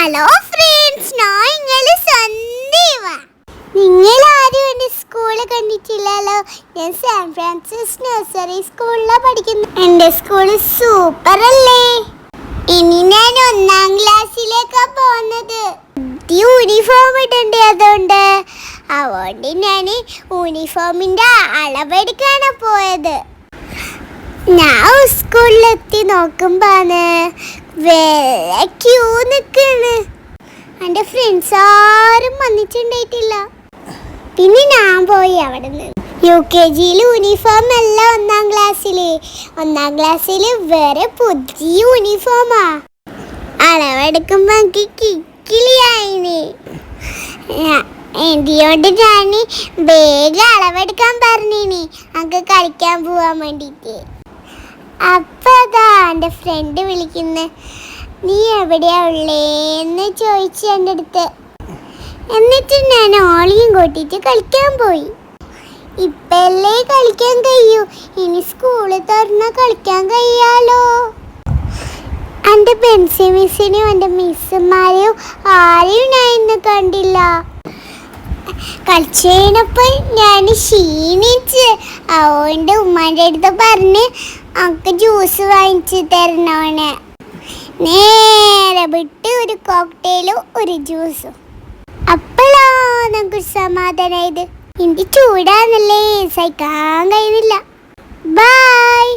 Hello friends, ഞാൻ നിങ്ങളെ സന്ദീപ. നിങ്ങൾ ആരും എൻ്റെ സ്കൂള് കണ്ടിട്ടില്ലല്ലോ. ഞാൻ സാൻ ഫ്രാൻസിസ് നഴ്സറി സ്കൂളിലാണ് പഠിക്കുന്നത്. എൻ്റെ സ്കൂള് സൂപ്പർ അല്ലേ? ഇനി ഞാൻ 1ാം ക്ലാസ്സിലേക്കാണ് പോകുന്നത്. യൂണിഫോം ഇടണ്ടേ, അതുകൊണ്ട് ഞാൻ യൂണിഫോമിൻ്റെ അളവെടുക്കാനാണ് പോയത്. ഞാൻ സ്കൂളിലെത്തി നോക്കുമ്പോഴാണ് ക്യൂ നിൽക്കണ്. എൻ്റെ ഫ്രണ്ട്സ് ആരും വന്നിട്ടുണ്ടായിട്ടില്ല. പിന്നെ ഞാൻ പോയി അവിടെ നിന്ന്. UKG യൂണിഫോം അല്ല 1ാം ക്ലാസ്സിൽ. 1ാം ക്ലാസ്സിൽ വേറെ പുതിയ യൂണിഫോമാ. അളവെടുക്കുമ്പോൾ എനിക്ക് കിക്കിളിയായിന്. എന്തിയോണ്ട് ഞാൻ വേഗം അളവെടുക്കാൻ പറഞ്ഞിനി അങ്ങ് കളിക്കാൻ പോവാൻ വേണ്ടിയിട്ട്. അപ്പം അതാ എൻ്റെ ഫ്രണ്ട് വിളിക്കുന്നു. നീ എവിടെയാ ഉള്ളേന്ന് ചോദിച്ചു എൻ്റെ അടുത്ത്. എന്നിട്ട് ഞാൻ ഓളിയും കൂട്ടിയിട്ട് കളിക്കാൻ പോയി. ഇപ്പല്ലേ കളിക്കാൻ കഴിയൂ, ഇനി സ്കൂള് തുറന്നാൽ കളിക്കാൻ കഴിയാലോ. എൻ്റെ ബെൻസി മിസ്സിനെയും എൻ്റെ മിസ്സുമാരെയും ആരെയും ഞാൻ ഇന്ന് കണ്ടില്ല. കളിച്ചു കഴിഞ്ഞപ്പോൾ ഞാൻ ക്ഷീണിച്ച്. അതുകൊണ്ട് ഉമ്മാൻ്റെ അടുത്ത് പറഞ്ഞ് നമുക്ക് ജ്യൂസ് വാങ്ങിച്ച് തരണോനെ. നേരെ വിട്ട് ഒരു കോക്ടെയിലും ഒരു ജ്യൂസും. അപ്പോഴാണ് നമുക്ക് സമാധാനമായത്. എനിക്ക് ചൂടാന്നല്ലേ, സഹിക്കാൻ കഴിയുന്നില്ല. ബൈ.